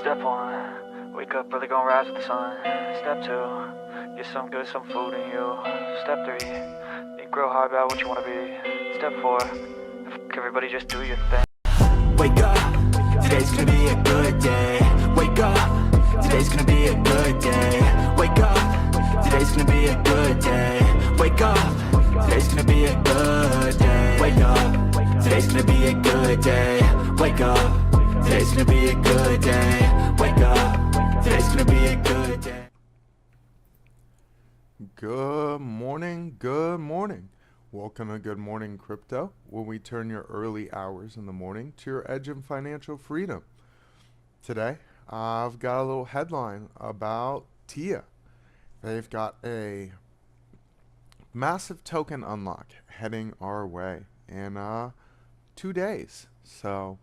Step one, wake up early, gonna rise with the sun. Step two, get some good, some food in you. Step three, think real hard about what you wanna be. Step four, everybody just do your thing. Wake up, today's gonna be a good day. Wake up, today's gonna be a good day. Wake up, today's gonna be a good day. Wake up, today's gonna be a good day. Wake up, today's gonna be a good day. Wake up, today's gonna be a good day. Wake up, today's gonna be a good day. Good morning, good morning. Welcome to Good Morning Crypto, where we turn your early hours in the morning to your edge in financial freedom. Today, I've got a little headline about TIA. They've got a massive token unlock heading our way in 2 days. So,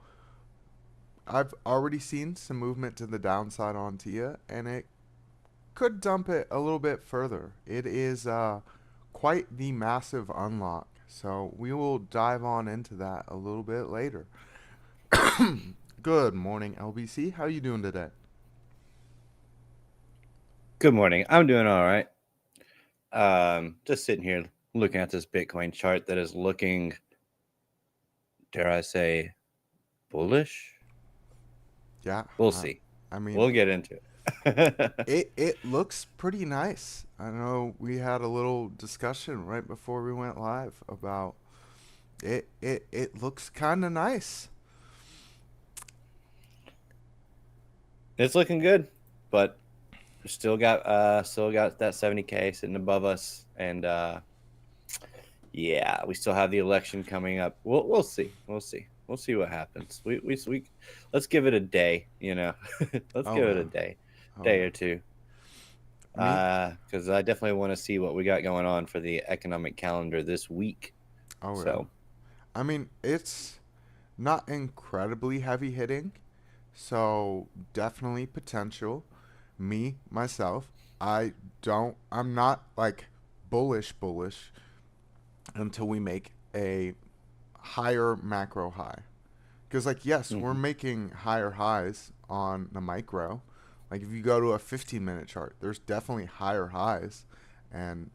I've already seen some movement to the downside on TIA, and it could dump it a little bit further. It is quite the massive unlock, so we will dive on into that a little bit later. Good morning, LBC. How you doing today? Good morning. I'm doing all right. Just sitting here looking at this Bitcoin chart that is looking, dare I say, bullish. Yeah, We'll see. I mean, We'll get into it. it looks pretty nice. I know we had a little discussion right before we went live about it. It looks kind of nice. It's looking good, but still got that 70K sitting above us, and yeah, we still have the election coming up. We'll see. We'll see what happens. We let's give it a day. Let's give it a day or two. Because I definitely want to see what we got going on for the economic calendar this week. So, I mean, it's not incredibly heavy hitting, so definitely potential. Myself, I'm not like bullish until we make a higher macro high. Because, like, yes, we're making higher highs on the micro. Like, if you go to a 15-minute chart, there's definitely higher highs, and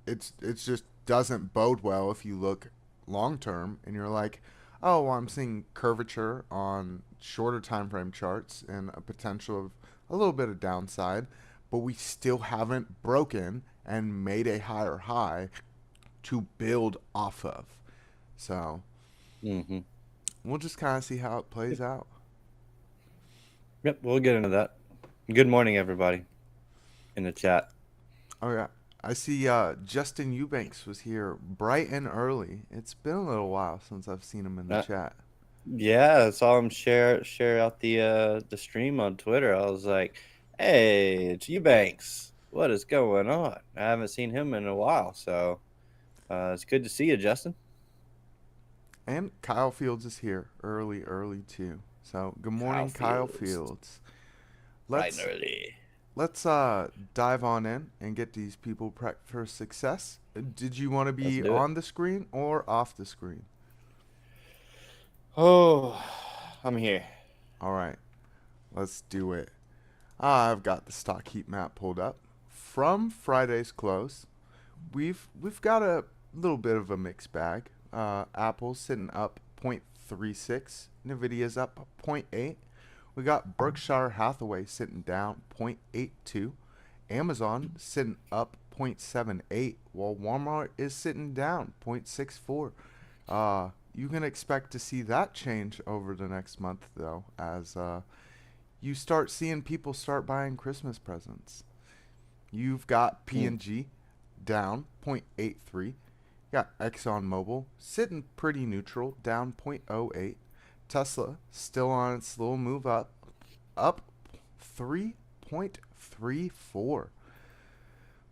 it's just doesn't bode well if you look long term and you're like, oh, well, I'm seeing curvature on shorter time frame charts and a potential of a little bit of downside, but we still haven't broken and made a higher high to build off of. So we'll just kind of see how it plays out. Yep, we'll get into that. Good morning, everybody in the chat. Oh, yeah. I see Justin Eubanks was here bright and early. It's been a little while since I've seen him in the chat. Yeah, I saw him share out the stream on Twitter. I was like, hey, it's Eubanks. What is going on? I haven't seen him in a while, so it's good to see you, Justin. And Kyle Fields is here early too. So good morning, Kyle Fields. Bright and early. Let's dive on in and get these people prepped for success. Did you want to be on the screen or off the screen? Oh, I'm here. All right, let's do it. I've got the stock heat map pulled up from Friday's close. We've got a little bit of a mixed bag. Apple's sitting up 0.36. Nvidia's up 0.8. We got Berkshire Hathaway sitting down 0.82. Amazon sitting up 0.78, while Walmart is sitting down 0.64. You can expect to see that change over the next month, though, as you start seeing people start buying Christmas presents. You've got P&G down 0.83. You got ExxonMobil sitting pretty neutral, down 0.08. Tesla still on its little move up 3.34.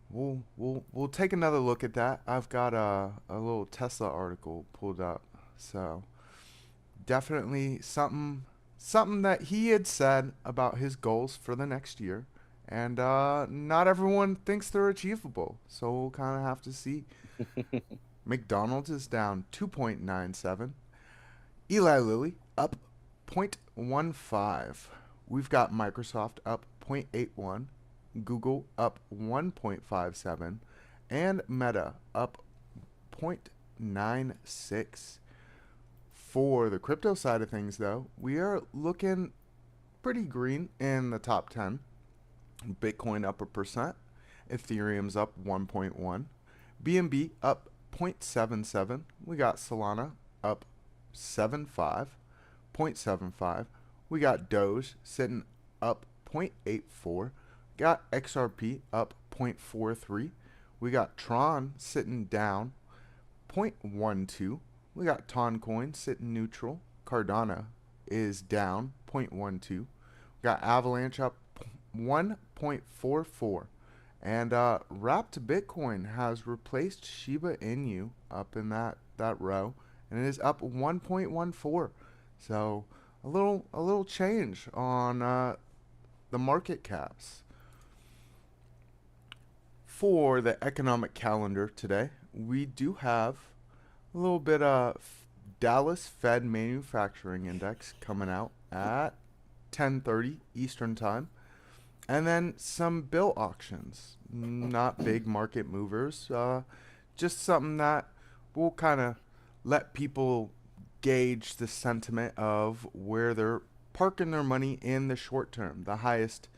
We'll take another look at that. I've got a little Tesla article pulled up, so definitely something that he had said about his goals for the next year, and not everyone thinks they're achievable, so we'll kind of have to see. McDonald's is down 2.97. Eli Lilly up 0.15. we've got Microsoft up 0.81, Google up 1.57, and Meta up 0.96. For the crypto side of things, though, we are looking pretty green in the top 10. Bitcoin up 1%, Ethereum's up 1.1, BNB up 0.77. We got Solana up 0.75. We got Doge sitting up 0.84. Got XRP up 0.43. We got Tron sitting down 0.12. We got Toncoin sitting neutral. Cardano is down 0.12. We got Avalanche up 1.44. And Wrapped Bitcoin has replaced Shiba Inu up in that row, and it is up 1.14. So a little change on the market caps. For the economic calendar today, we do have a little bit of Dallas Fed Manufacturing Index coming out at 10:30 Eastern Time. And then some bill auctions, not big market movers, just something that will kind of let people gauge the sentiment of where they're parking their money in the short term. The highest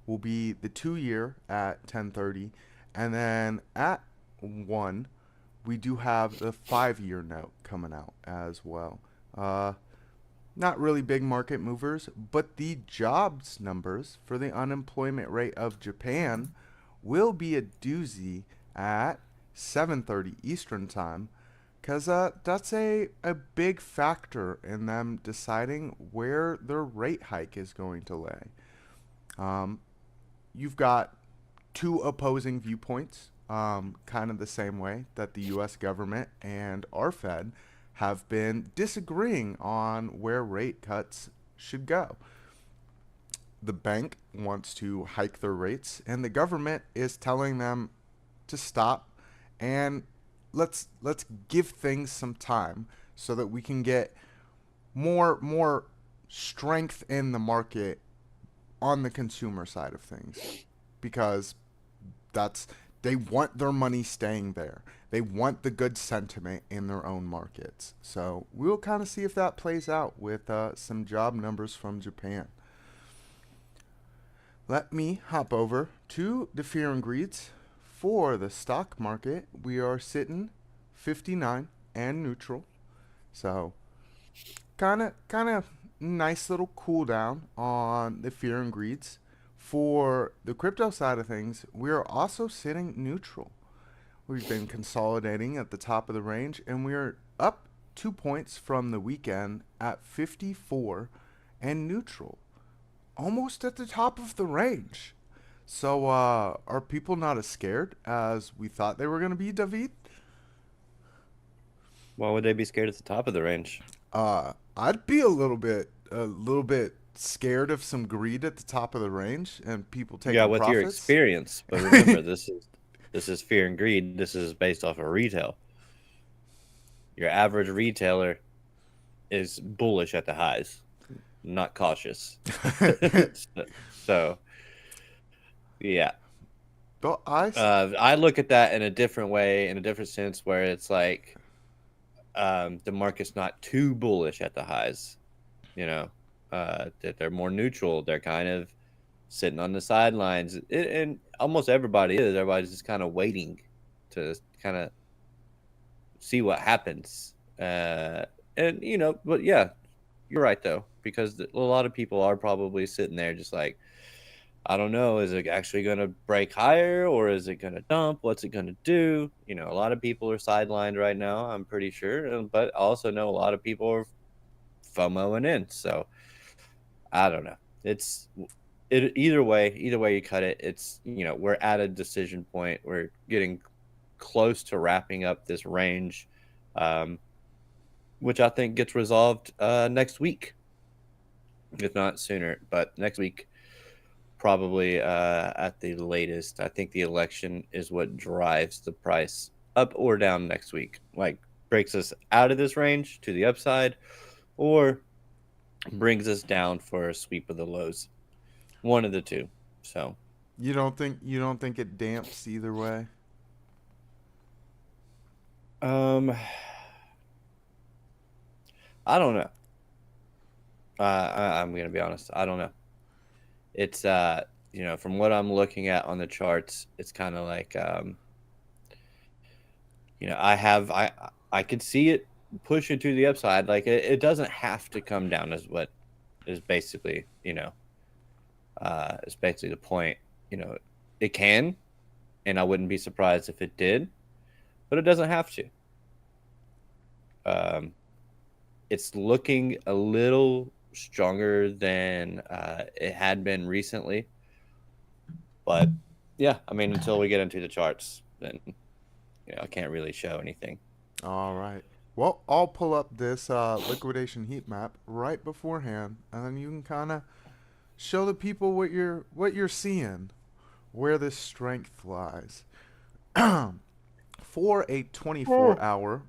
will be the 2-year at 10:30, and then at 1, we do have the 5-year note coming out as well. Not really big market movers, but the jobs numbers for the unemployment rate of Japan will be a doozy at 7:30 Eastern Time, because that's a big factor in them deciding where their rate hike is going to lay. You've got two opposing viewpoints, kind of the same way that the U.S. government and our Fed have been disagreeing on where rate cuts should go. The bank wants to hike their rates, and the government is telling them to stop and let's give things some time so that we can get more strength in the market on the consumer side of things, because they want their money staying there. They want the good sentiment in their own markets. So we'll kind of see if that plays out with some job numbers from Japan. Let me hop over to the fear and greeds. For the stock market, we are sitting 59 and neutral. So kind of nice little cool down on the fear and greeds. For the crypto side of things, we are also sitting neutral. We've been consolidating at the top of the range, and we are up 2 points from the weekend at 54 and neutral, almost at the top of the range. So are people not as scared as we thought they were going to be, David? Why would they be scared at the top of the range? I'd be a little bit scared of some greed at the top of the range and people taking Yeah, with profits. your experience. But remember, this is fear and greed. This is based off of retail. Your average retailer is bullish at the highs, not cautious. So, yeah. But I look at that in a different way, in a different sense, where it's like the market's not too bullish at the highs, that they're more neutral. They're kind of sitting on the sidelines, and almost everybody is. Everybody's just kind of waiting to kind of see what happens. But yeah, you're right though, because a lot of people are probably sitting there just like, I don't know, is it actually going to break higher, or is it going to dump? What's it going to do? A lot of people are sidelined right now, I'm pretty sure, but I also know a lot of people are FOMOing in. So I don't know. Either way you cut it, it's, we're at a decision point. We're getting close to wrapping up this range, which I think gets resolved next week, if not sooner. But next week, probably at the latest. I think the election is what drives the price up or down next week. Like, breaks us out of this range to the upside, or brings us down for a sweep of the lows. one of the two. So You don't think it damps either way? um, I don't know. I'm gonna be honest. I don't know. It's from what I'm looking at on the charts, it's kind of like I could see it pushing to the upside. Like it doesn't have to come down, is what is basically is basically the point. It can, and I wouldn't be surprised if it did, but it doesn't have to. Um, it's looking a little stronger than it had been recently, but yeah, I mean, until we get into the charts, then I can't really show anything. All right. Well, I'll pull up this liquidation heat map right beforehand, and then you can kind of show the people what you're seeing, where this strength lies. For a 24-hour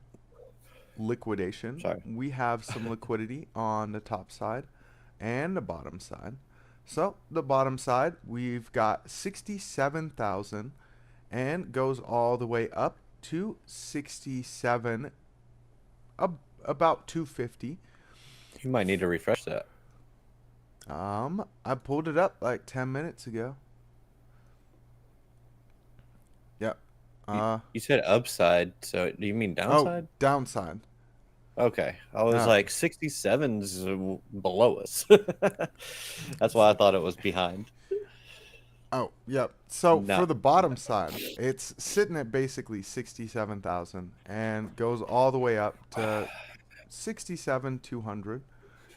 liquidation, Sorry. we have some liquidity on the top side and the bottom side. So the bottom side, we've got 67,000 and goes all the way up to 67, about 250. You might need to refresh that. I pulled it up like 10 minutes ago. Yep. You said upside, so do you mean Oh, downside? downside. Okay, I was No. like 67's below us. That's why I thought it was behind. Oh, yep. So No. for the bottom side, it's sitting at basically 67,000 and goes all the way up to 67,200.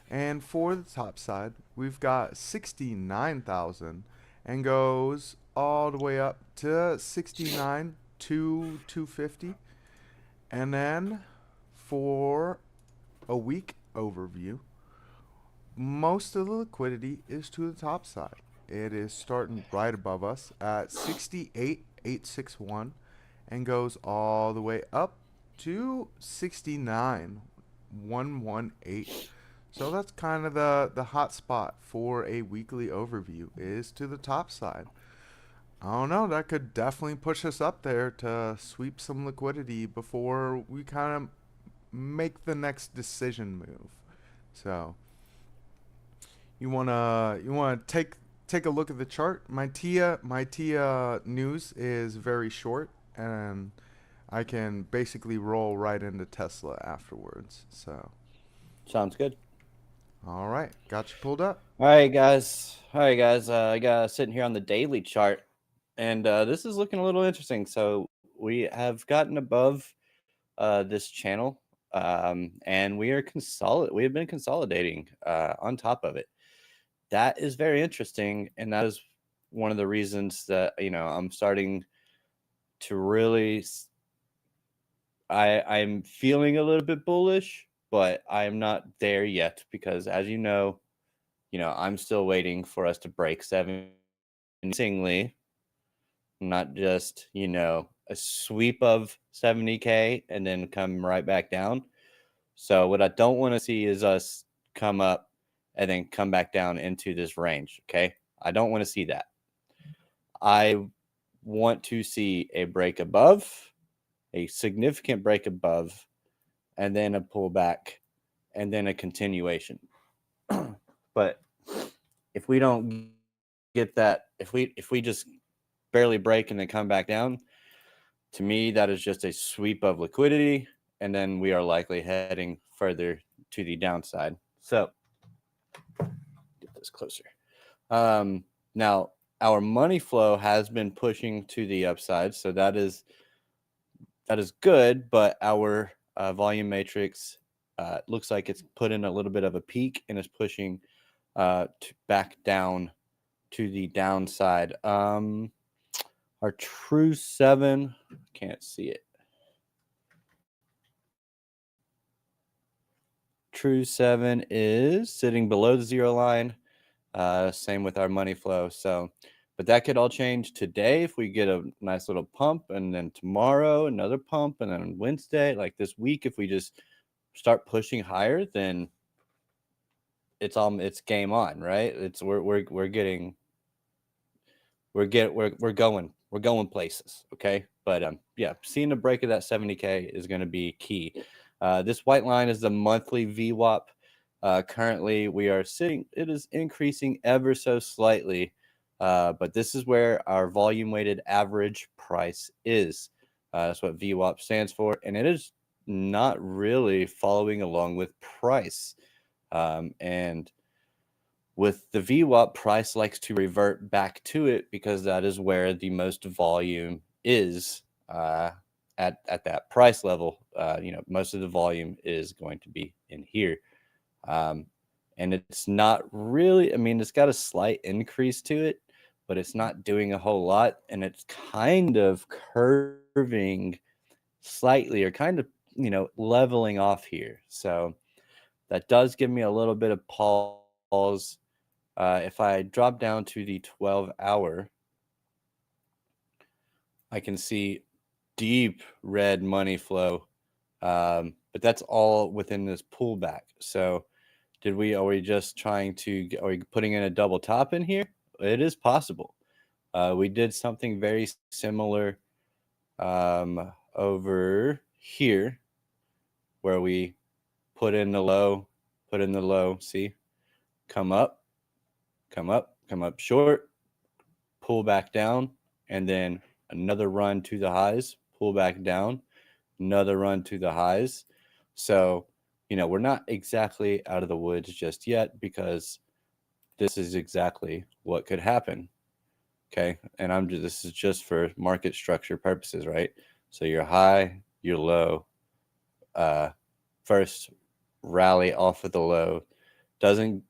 And for the top side, we've got 69,000 and goes all the way up to 69,250. And then for a week overview, most of the liquidity is to the top side. It is starting right above us at 68,861 and goes all the way up to 69,118. So that's kind of the hot spot for a weekly overview is to the top side. I don't know, that could definitely push us up there to sweep some liquidity before we kind of make the next decision move. So you wanna take a look at the chart. My TIA news is very short, and I can basically roll right into Tesla afterwards. So, Sounds good. all right, got you pulled up. All right, guys. I got sitting here on the daily chart, and this is looking a little interesting. So we have gotten above this channel, and we have been consolidating on top of it. That is very interesting, and that is one of the reasons that I'm starting to really. I'm feeling a little bit bullish, but I'm not there yet because, as I'm still waiting for us to break 7 singly, not just a sweep of 70K and then come right back down. So what I don't want to see is us come up and then come back down into this range. Okay, I don't want to see that. I want to see a break above, a significant break above, and then a pullback, and then a continuation. But if we don't get that, if we just barely break and then come back down, to me that is just a sweep of liquidity, and then we are likely heading further to the downside. So get this closer. Now our money flow has been pushing to the upside, so that is good, but our volume matrix looks like it's put in a little bit of a peak and is pushing back down to the downside. Our true 7, can't see it. True 7 is sitting below the zero line. Same with our money flow. So, but that could all change today if we get a nice little pump, and then tomorrow another pump, and then Wednesday, like this week, if we just start pushing higher, then it's game on, right? We're getting we're going places. Okay. But yeah, seeing the break of that 70K is going to be key. This white line is the monthly VWAP. Currently we are it is increasing ever so slightly. But this is where our volume weighted average price is. That's what VWAP stands for. And it is not really following along with price. And with the VWAP, price likes to revert back to it because that is where the most volume is at that price level. Most of the volume is going to be in here. And it's not really, it's got a slight increase to it, but it's not doing a whole lot. And it's kind of curving slightly or kind of, leveling off here. So that does give me a little bit of pause. If I drop down to the 12-hour, I can see deep red money flow, but that's all within this pullback. So are we putting in a double top in here? It is possible. We did something very similar over here where we put in the low, see, come up short, pull back down, and then another run to the highs, pull back down, another run to the highs. So, we're not exactly out of the woods just yet because this is exactly what could happen. Okay. And this is just for market structure purposes, right? So your high, your low, first rally off of the low, doesn't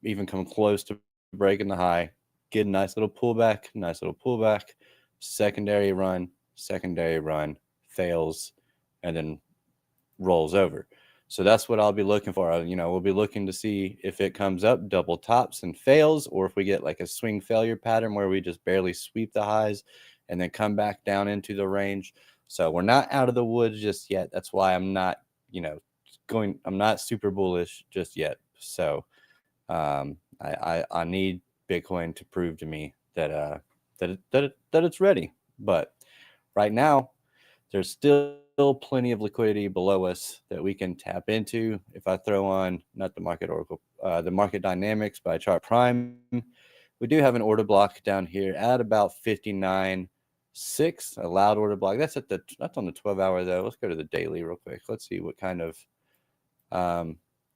even come close to breaking the high, get a nice little pullback, secondary run, fails, and then rolls over. So that's what I'll be looking for. We'll be looking to see if it comes up, double tops and fails, or if we get like a swing failure pattern where we just barely sweep the highs and then come back down into the range. So we're not out of the woods just yet. That's why I'm not, I'm not super bullish just yet. So I need Bitcoin to prove to me that it's ready. But right now, there's still plenty of liquidity below us that we can tap into. If I throw on not the market oracle, the market dynamics by Chart Prime, we do have an order block down here at about 59.6, a loud order block. That's on the 12-hour though. Let's go to the daily real quick. Let's see what kind of.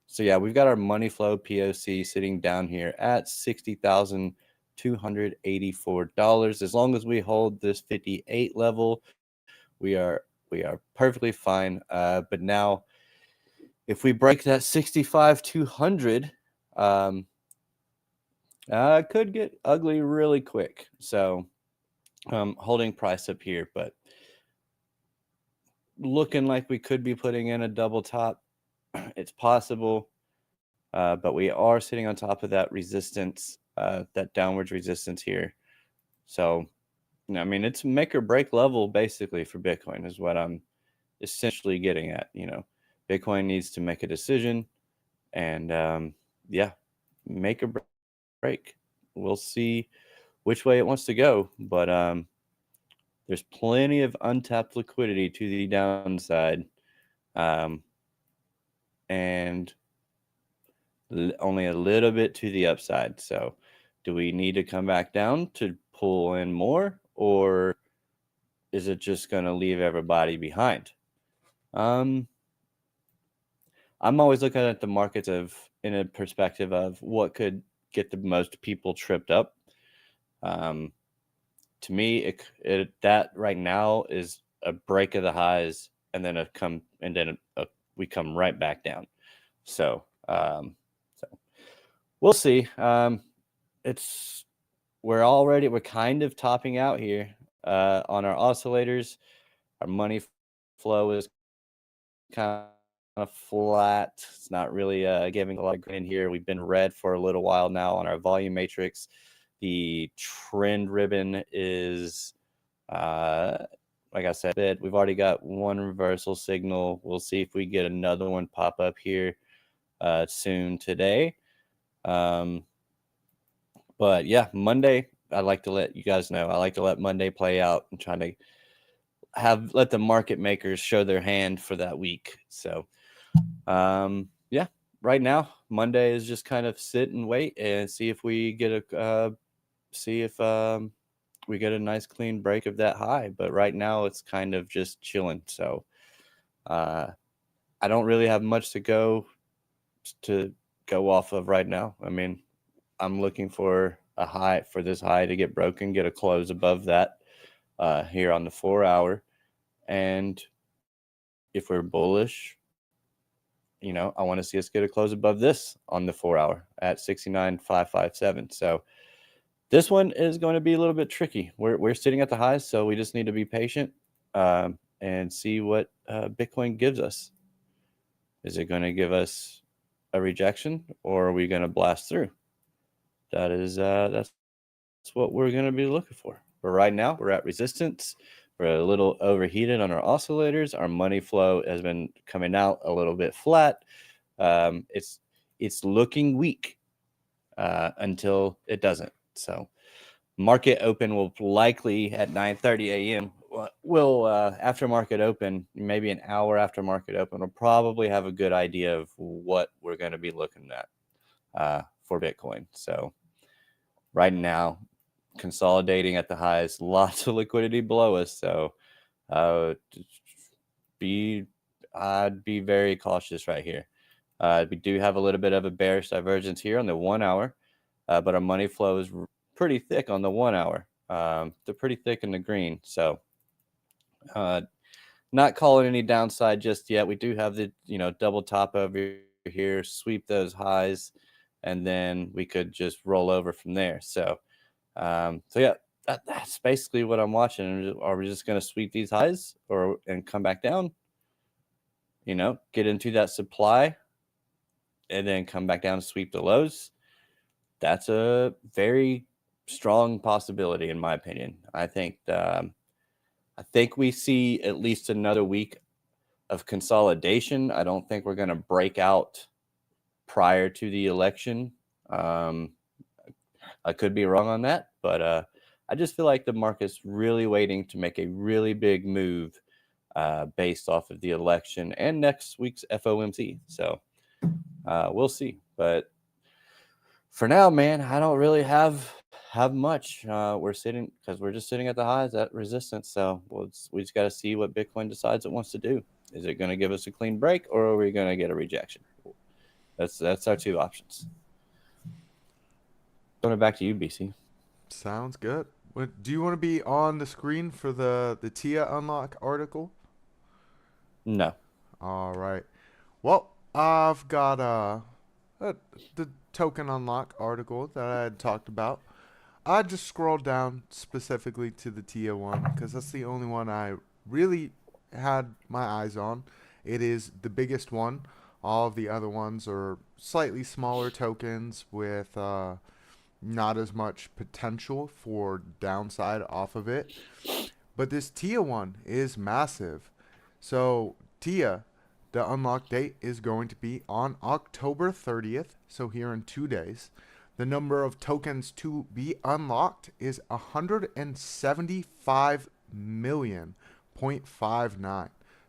So yeah, we've got our money flow POC sitting down here at $60,284. As long as we hold this 58 level, we are perfectly fine. But now, if we break that 65,200, could get ugly really quick. So, holding price up here, but looking like we could be putting in a double top. It's possible, but we are sitting on top of that resistance, that downward resistance here. So, it's make or break level basically for Bitcoin is what I'm essentially getting at. Bitcoin needs to make a decision, and make or break. We'll see which way it wants to go, but there's plenty of untapped liquidity to the downside. And only a little bit to the upside. So do we need to come back down to pull in more, or is it just going to leave everybody behind? I'm always looking at the markets in a perspective of what could get the most people tripped up. To me, that right now is a break of the highs, and then we come right back down. So we'll see. We're kind of topping out here on our oscillators. Our money flow is kind of flat. It's not really giving a lot of green here. We've been red for a little while now on our volume matrix. The trend ribbon is like I said, we've already got one reversal signal. We'll see if we get another one pop up here soon today. But yeah, Monday, I like to let you guys know. I like to let Monday play out and try to let the market makers show their hand for that week. So, yeah, right now Monday is just kind of sit and wait and see if we get we get a nice clean break of that high. But right now it's kind of just chilling. So, I don't really have much to go off of right now. I mean, I'm looking for this high to get broken, get a close above that here on the 4 hour. And if we're bullish, I want to see us get a close above this on the 4 hour at 69,557. So this one is going to be a little bit tricky. We're sitting at the highs, so we just need to be patient and see what Bitcoin gives us. Is it going to give us a rejection, or are we going to blast through? That's what we're going to be looking for. But right now, we're at resistance. We're a little overheated on our oscillators. Our money flow has been coming out a little bit flat. It's looking weak until it doesn't. So market open will likely at 9:30 a.m. We'll after market open, maybe an hour after market open, we'll probably have a good idea of what we're going to be looking at for Bitcoin. So right now, consolidating at the highs, lots of liquidity below us. So I'd be very cautious right here. We do have a little bit of a bearish divergence here on the 1 hour, but our money flow is pretty thick on the 1 hour. They're pretty thick in the green. So not calling any downside just yet. We do have the double top over here, sweep those highs, and then we could just roll over from there. So yeah, that's basically what I'm watching. Are we just going to sweep these highs and come back down? Get into that supply and then come back down and sweep the lows. That's a very strong possibility, in my opinion. I think we see at least another week of consolidation. I don't think we're going to break out prior to the election. I could be wrong on that, but I just feel like the market's really waiting to make a really big move based off of the election and next week's FOMC. So we'll see. But for now, man, I don't really have much. We're just sitting at the highs at resistance. So we just got to see what Bitcoin decides it wants to do. Is it going to give us a clean break, or are we going to get a rejection? That's our two options. Going back to you, BC. Sounds good. Do you want to be on the screen for the TIA Unlock article? No. All right. Well, I've got the token unlock article that I had talked about. I just scrolled down specifically to the TIA one because that's the only one I really had my eyes on. It is the biggest one. All of the other ones are slightly smaller tokens with not as much potential for downside off of it. But this TIA one is massive. So TIA, the unlock date is going to be on October 30th, so here in 2 days. The number of tokens to be unlocked is 175 million.59.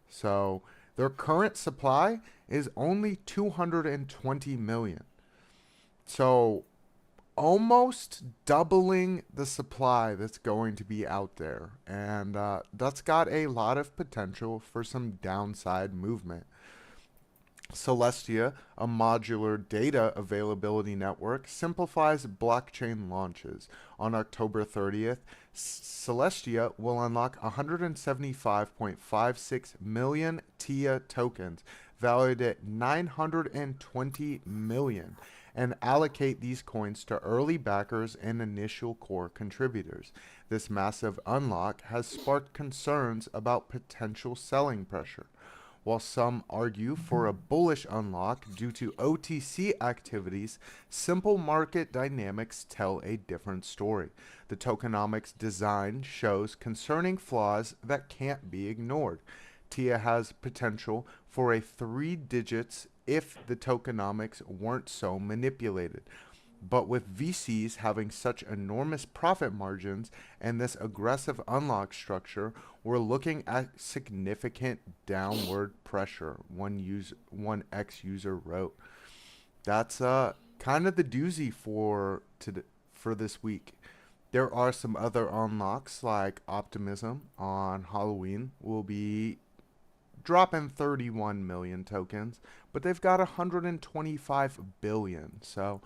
So their current supply is only 220 million. So almost doubling the supply that's going to be out there. And that's got a lot of potential for some downside movement. Celestia, a modular data availability network, simplifies blockchain launches. On October 30th, Celestia will unlock 175.56 million TIA tokens, valued at 920 million, and allocate these coins to early backers and initial core contributors. This massive unlock has sparked concerns about potential selling pressure. While some argue for a bullish unlock due to OTC activities, simple market dynamics tell a different story. The tokenomics design shows concerning flaws that can't be ignored. TIA has potential for a 3 digits if the tokenomics weren't so manipulated. But with VCs having such enormous profit margins and this aggressive unlock structure, we're looking at significant downward pressure, one ex user wrote. That's kind of the doozy for this week. There are some other unlocks like Optimism on Halloween will be dropping 31 million tokens, but they've got 125 billion. So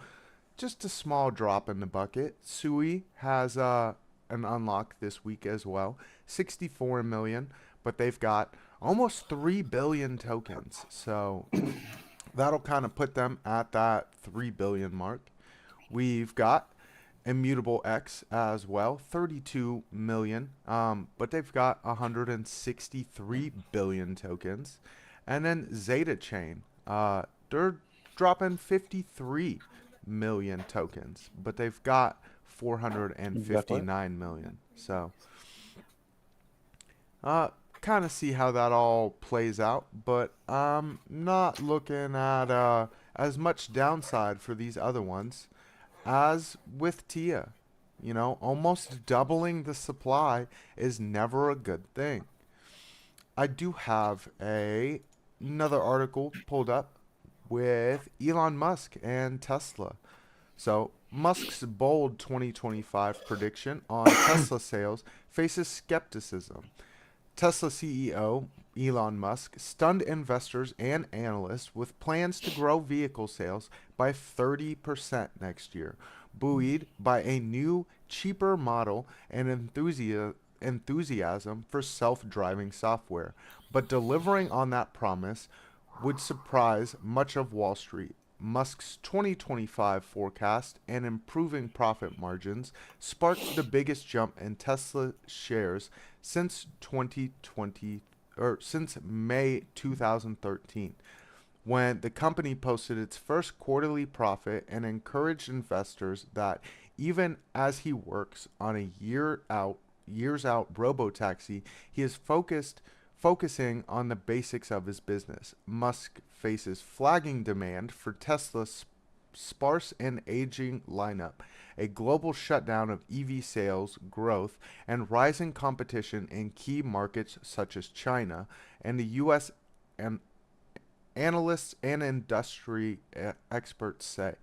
just a small drop in the bucket. Sui has an unlock this week as well, 64 million, but they've got almost 3 billion tokens. So that'll kind of put them at that 3 billion mark. We've got Immutable X as well, 32 million, but they've got 163 billion tokens. And then Zeta Chain, they're dropping 53 million tokens, but they've got 459 million. So, kind of see how that all plays out, but I'm not looking at as much downside for these other ones as with TIA. You know, almost doubling the supply is never a good thing. I do have another article pulled up with Elon Musk and Tesla. So, Musk's bold 2025 prediction on Tesla sales faces skepticism. Tesla CEO Elon Musk stunned investors and analysts with plans to grow vehicle sales by 30% next year, buoyed by a new, cheaper model and enthusiasm for self-driving software. But delivering on that promise would surprise much of Wall Street. Musk's 2025 forecast and improving profit margins sparked the biggest jump in Tesla shares since 2020 or since May 2013, when the company posted its first quarterly profit and encouraged investors that even as he works on a years out robotaxi, he is focusing on the basics of his business. Musk faces flagging demand for Tesla's sparse and aging lineup, a global shutdown of EV sales growth, and rising competition in key markets such as China and the US, and analysts and industry experts say.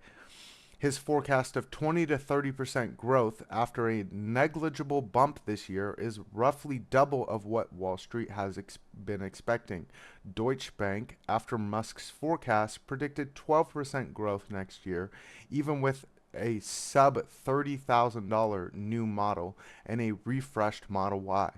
His forecast of 20 to 30% growth after a negligible bump this year is roughly double of what Wall Street has been expecting. Deutsche Bank, after Musk's forecast, predicted 12% growth next year, even with a sub $30,000 new model and a refreshed Model Y.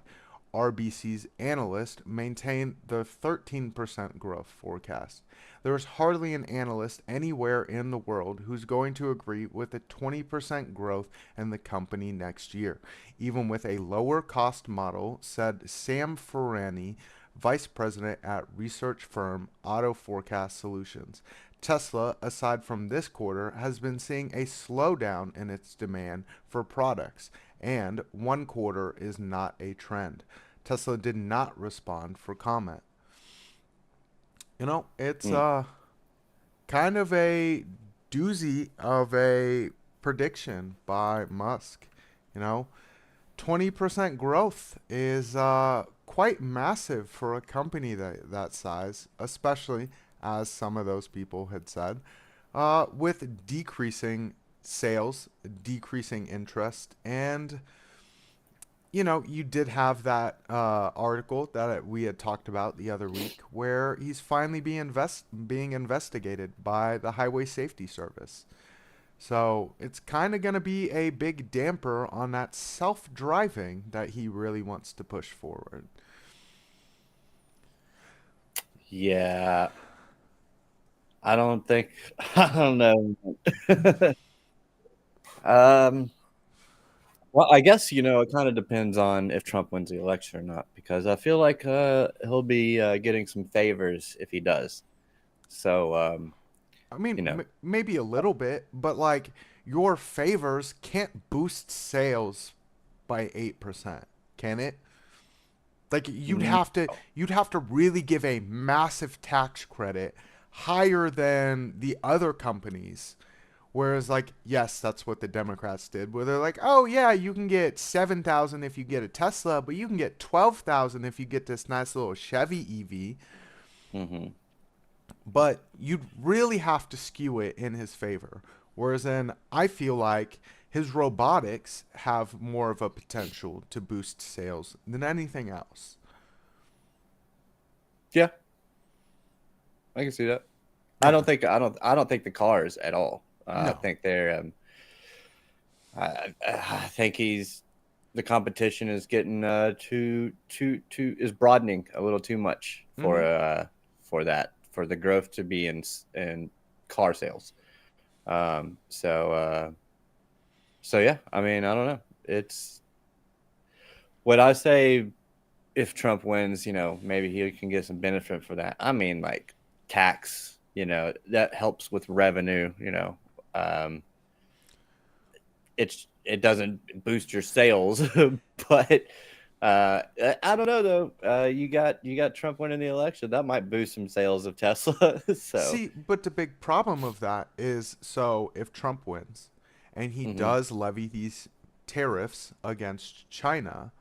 RBC's analyst maintained the 13% growth forecast. There is hardly an analyst anywhere in the world who's going to agree with a 20% growth in the company next year, even with a lower cost model, said Sam Ferrani, vice president at research firm Auto Forecast Solutions. Tesla, aside from this quarter, has been seeing a slowdown in its demand for products, and one quarter is not a trend. Tesla did not respond for comment. You know, it's kind of a doozy of a prediction by Musk. You know, 20% growth is quite massive for a company that size, especially as some of those people had said, with decreasing sales, decreasing interest, and you know, you did have that article that we had talked about the other week where he's finally being investigated by the Highway Safety Service. So it's kind of going to be a big damper on that self-driving that he really wants to push forward. Yeah. I don't know. Well, I guess, it kind of depends on if Trump wins the election or not, because I feel like he'll be getting some favors if he does. So, I mean, maybe a little bit, but like your favors can't boost sales by 8%, can it? Like you'd have to really give a massive tax credit higher than the other companies Whereas, like, yes, that's what the Democrats did, where they're like, oh, yeah, you can get 7,000 if you get a Tesla, but you can get 12,000 if you get this nice little Chevy EV. Mm-hmm. But you'd really have to skew it in his favor. Whereas then I feel like his robotics have more of a potential to boost sales than anything else. Yeah, I can see that. I don't think the cars at all. I No. think they're I think the competition is getting too is broadening a little too much for the growth to be in car sales. So yeah, I mean, I don't know. It's what I say. If Trump wins, maybe he can get some benefit for that. I mean, like tax, that helps with revenue. It doesn't boost your sales, but I don't know though. You got Trump winning the election. That might boost some sales of Tesla. So See, but the big problem of that is, so if Trump wins and he Mhm. does levy these tariffs against China,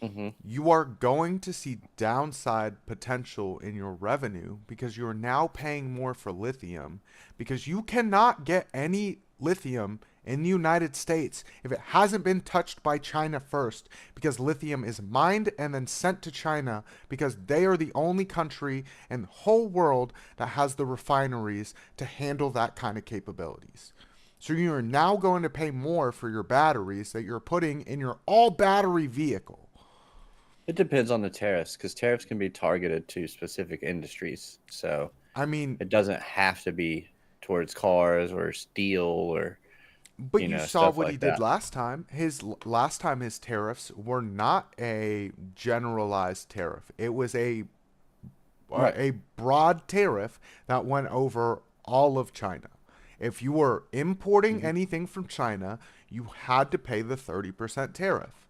Mm-hmm. you are going to see downside potential in your revenue because you're now paying more for lithium, because you cannot get any lithium in the United States if it hasn't been touched by China first, because lithium is mined and then sent to China because they are the only country in the whole world that has the refineries to handle that kind of capabilities. So you're now going to pay more for your batteries that you're putting in your all battery vehicle. It depends on the tariffs because tariffs can be targeted to specific industries. So I mean, it doesn't have to be towards cars or steel or but you saw stuff what he like did that. last time. Last time his tariffs were not a generalized tariff. It was Right. a broad tariff that went over all of China. If you were importing Mhm. anything from China, you had to pay the 30% tariff.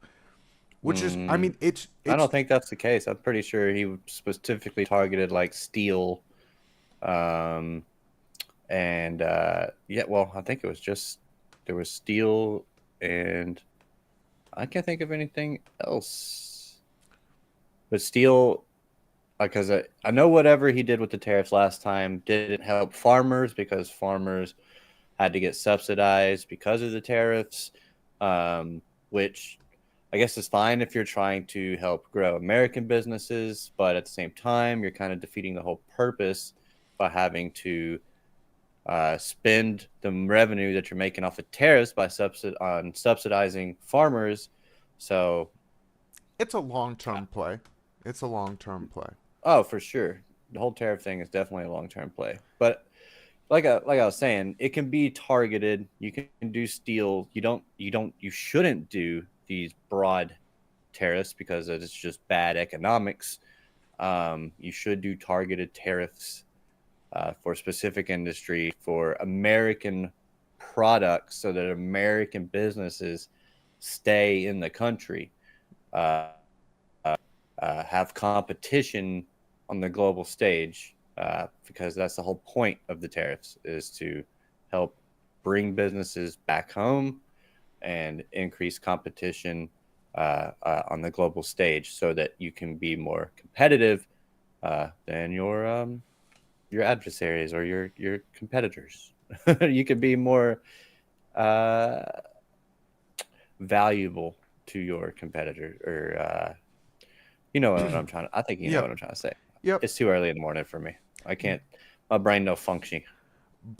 Which is, I Mm, mean, it's I it's don't think that's the case. I'm pretty sure he specifically targeted like steel, um, and yeah. Well, I think it was just there was steel, and I can't think of anything else. But steel, because I know whatever he did with the tariffs last time didn't help farmers because farmers had to get subsidized because of the tariffs, which I guess is fine if you're trying to help grow American businesses, but at the same time, you're kind of defeating the whole purpose by having to spend the revenue that you're making off of tariffs by subsidizing farmers. So, it's a long-term play. It's a long-term play. oh, for sure, the whole tariff thing is definitely a long-term play. But like I was saying, it can be targeted. You can do steel. You shouldn't do these broad tariffs because it's just bad economics. You should do targeted tariffs for specific industry for American products so that American businesses stay in the country, uh, have competition on the global stage, because that's the whole point of the tariffs is to help bring businesses back home and increase competition on the global stage so that you can be more competitive than your adversaries or your competitors. You could be more uh, valuable to your competitor, or you know what I'm trying to. I think you know Yep. what I'm trying to say. Yep. It's too early in the morning for me. I can't. My brain no functioning.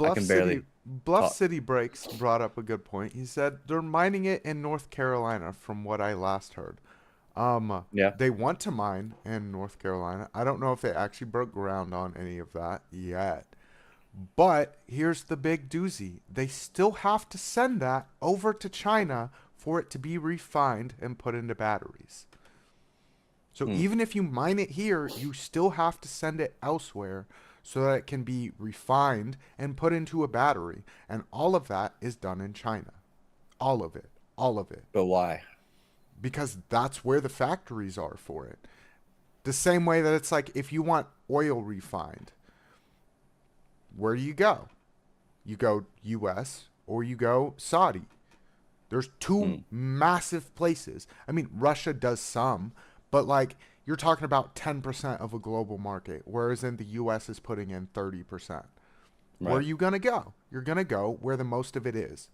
I Bluff can City barely Bluff talk. City Breaks brought up a good point. He said they're mining it in North Carolina from what I last heard. Yeah. They want to mine in North Carolina. I don't know if they actually broke ground on any of that yet. But here's the big doozy. They still have to send that over to China for it to be refined and put into batteries. So Hmm. even if you mine it here, you still have to send it elsewhere so that it can be refined and put into a battery. And all of that is done in China. All of it. All of it. But why? Because that's where the factories are for it. The same way that it's like if you want oil refined, where do you go? You go US, or you go Saudi. There's two massive places. I mean, Russia does some, but like you're talking about 10% of a global market, whereas in the US is putting in 30%. Where are Right. you going to go? You're going to go where the most of it is.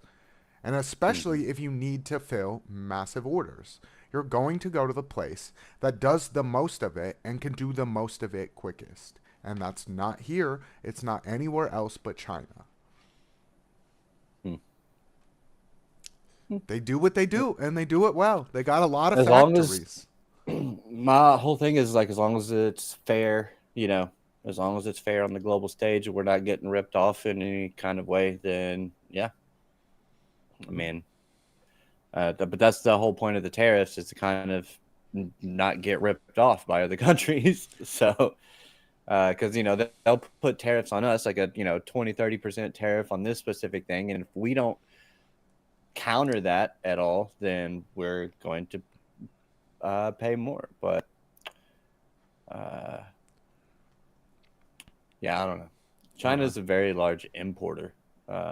And Mm-hmm. especially if you need to fill massive orders, you're going to go to the place that does the most of it and can do the most of it quickest. And that's not here. It's not anywhere else but China. They do what they do, and they do it well. They got a lot of As long as factories. my whole thing is like, as long as it's fair, as long as it's fair on the global stage and we're not getting ripped off in any kind of way, then yeah, I mean, but that's the whole point of the tariffs, is to kind of not get ripped off by other countries. So, because they'll put tariffs on us, like a 20-30% tariff on this specific thing, and if we don't counter that at all, then we're going to pay more. But uh, yeah, I don't know. Uh, China's a very large importer,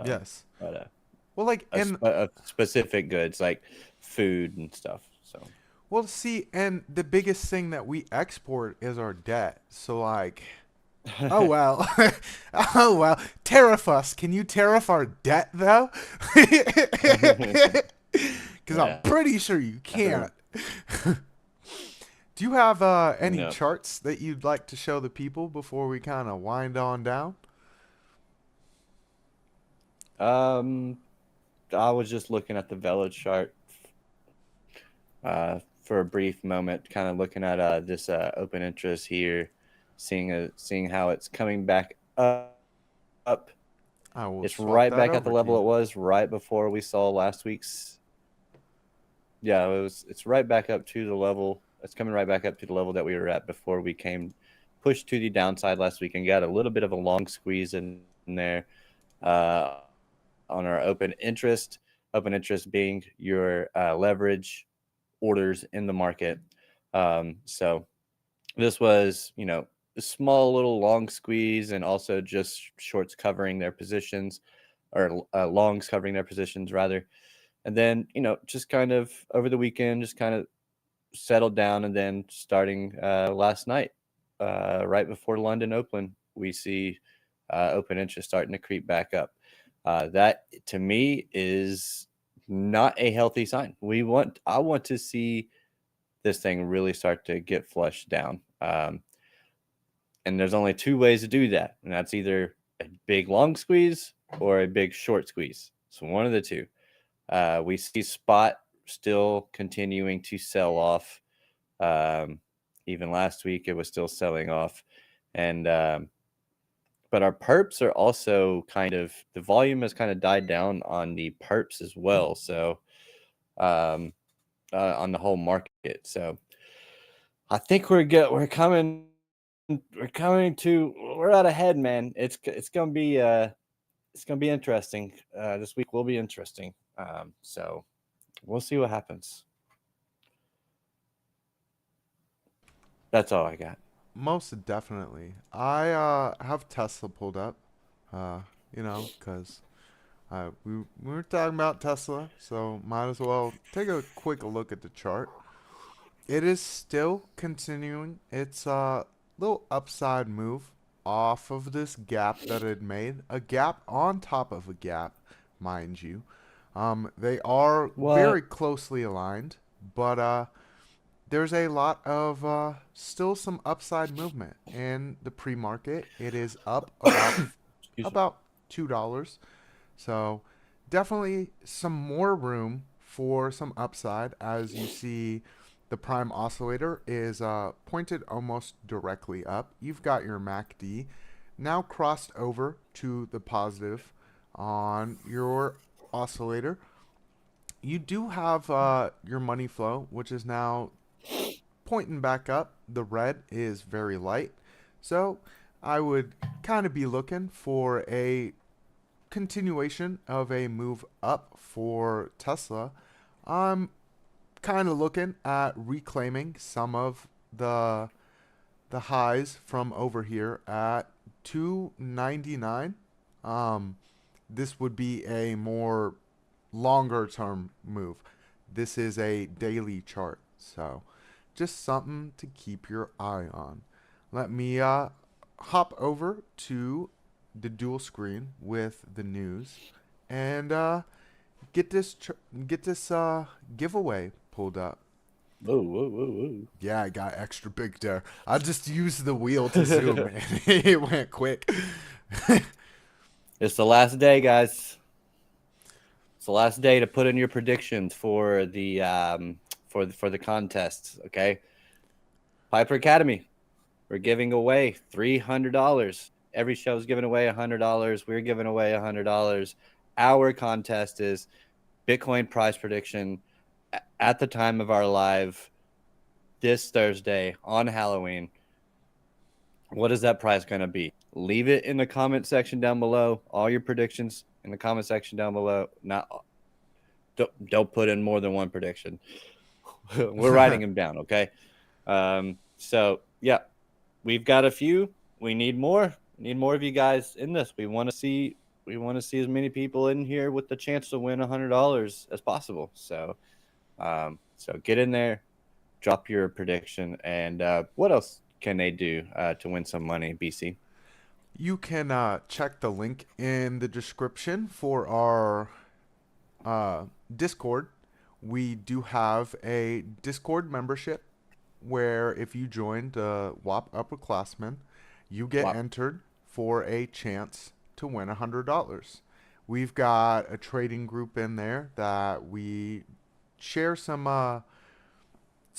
yes. but Well, like, and of specific goods like food and stuff. So well, see, and the biggest thing that we export is our debt. So, like, oh well, oh well, tariff us. Can you tariff our debt though? Because I'm yeah, pretty sure you can't. Do you have any no. charts that you'd like to show the people before we kind of wind on down? Um, I was just looking at the Velo chart for a brief moment, kind of looking at this open interest here, seeing how it's coming back up. I will It's swap right that back at the over to level you. it was right before we saw last week's. Yeah, it's right back up to the level. It's coming right back up to the level that we were at before we came pushed to the downside last week and got a little bit of a long squeeze in there uh, on our open interest. Open interest being your leverage orders in the market. So this was, a small little long squeeze, and also just shorts covering their positions, or longs covering their positions rather. And then, just kind of over the weekend, just kind of settled down. And then starting last night, right before London Open, we see open interest starting to creep back up. That to me is not a healthy sign. I want to see this thing really start to get flushed down. And there's only two ways to do that, and that's either a big long squeeze or a big short squeeze. So one of the two. We see spot still continuing to sell off. Even last week, it was still selling off, and but our perps are also the volume has kind of died down on the perps as well. So um, on the whole market. So I think we're good. We're out ahead, man. It's gonna be interesting. This week will be interesting. So we'll see what happens. That's all I got. Most definitely. I have Tesla pulled up, uh, because we were talking about Tesla, so might as well take a quick look at the chart. It is still continuing its little upside move off of this gap that it made. A gap on top of a gap, mind you. They are very What? closely aligned, but there's a lot of still some upside movement in the pre-market. It is up Excuse me. about $2. So definitely some more room for some upside as you see the prime oscillator is pointed almost directly up. You've got your MACD now crossed over to the positive on your oscillator. You do have your money flow, which is now pointing back up. The red is very light. So I would kind of be looking for a continuation of a move up for Tesla. I'm kind of looking at reclaiming some of the highs from over here at 299. this would be a more longer term move. This is a daily chart, so just something to keep your eye on. Let me hop over to the dual screen with the news and get this giveaway pulled up. Whoa, whoa, whoa, whoa. Yeah, I got extra big there. I just used the wheel to zoom, man. It went quick. It's the last day, guys. It's the last day to put in your predictions for the for the contests. Okay, Piper Academy, we're giving away $300. Every show is giving away $100. We're giving away $100. Our contest is Bitcoin price prediction at the time of our live this Thursday on Halloween. What is that price going to be? Leave it in the comment section down below. All your predictions in the comment section down below. Don't put in more than one prediction. We're writing them down, okay? So yeah, we've got a few. We need more. We need more of you guys in this. We want to see as many people in here with the chance to win $100 as possible. So get in there, drop your prediction, and what else can they do to win some money, BC? You can check the link in the description for our Discord. We do have a Discord membership where if you join the WAP Upperclassmen, you get entered for a chance to win $100. We've got a trading group in there that we share some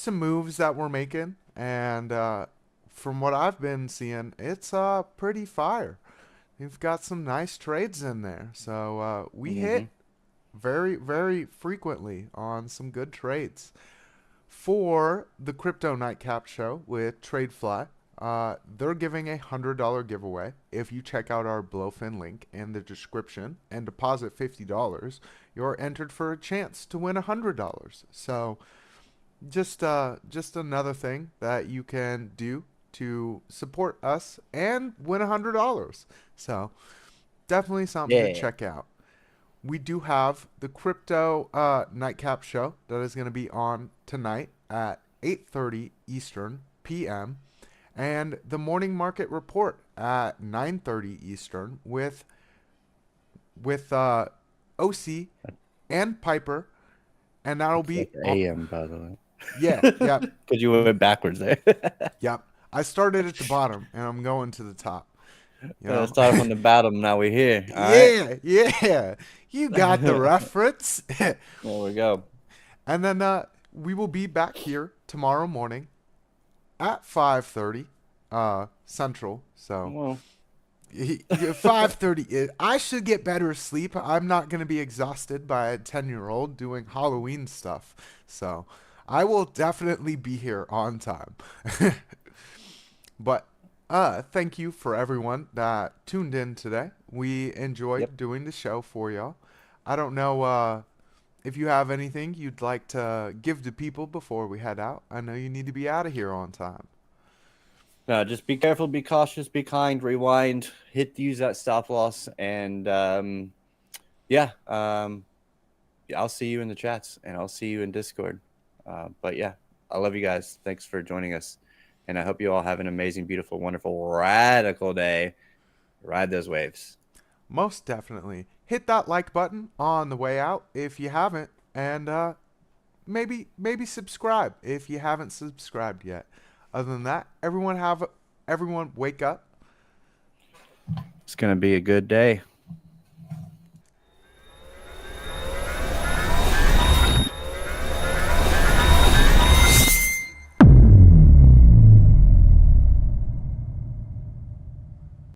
moves that we're making, and from what I've been seeing, it's pretty fire. We've got some nice trades in there, so we hit very, very frequently on some good trades. For the Crypto Nightcap show with TradeFly, they're giving a $100 giveaway. If you check out our Blowfin link in the description and deposit $50, you're entered for a chance to win $100. So just another thing that you can do to support us and win $100. So definitely something to check out. We do have the Crypto Nightcap show that is going to be on tonight at 8:30 Eastern p.m. and the morning market report at 9:30 Eastern with OC and Piper, and that'll be AM, by the way. Yeah. Because you went backwards there. Yep. I started at the bottom and I'm going to the top. You know? Started from the bottom. Now we're here. Yeah. You got the reference. There we go. And then we will be back here tomorrow morning at 5:30 Central. So 5:30. I should get better sleep. I'm not going to be exhausted by a 10-year-old doing Halloween stuff. So I will definitely be here on time. But thank you for everyone that tuned in today. We enjoyed doing the show for y'all. I don't know if you have anything you'd like to give to people before we head out. I know you need to be out of here on time. No, just be careful, be cautious, be kind, rewind, use that stop loss, and I'll see you in the chats and I'll see you in Discord. But yeah, I love you guys. Thanks for joining us. And I hope you all have an amazing, beautiful, wonderful, radical day. Ride those waves. Most definitely. Hit that like button on the way out if you haven't. And maybe subscribe if you haven't subscribed yet. Other than that, everyone wake up. It's going to be a good day.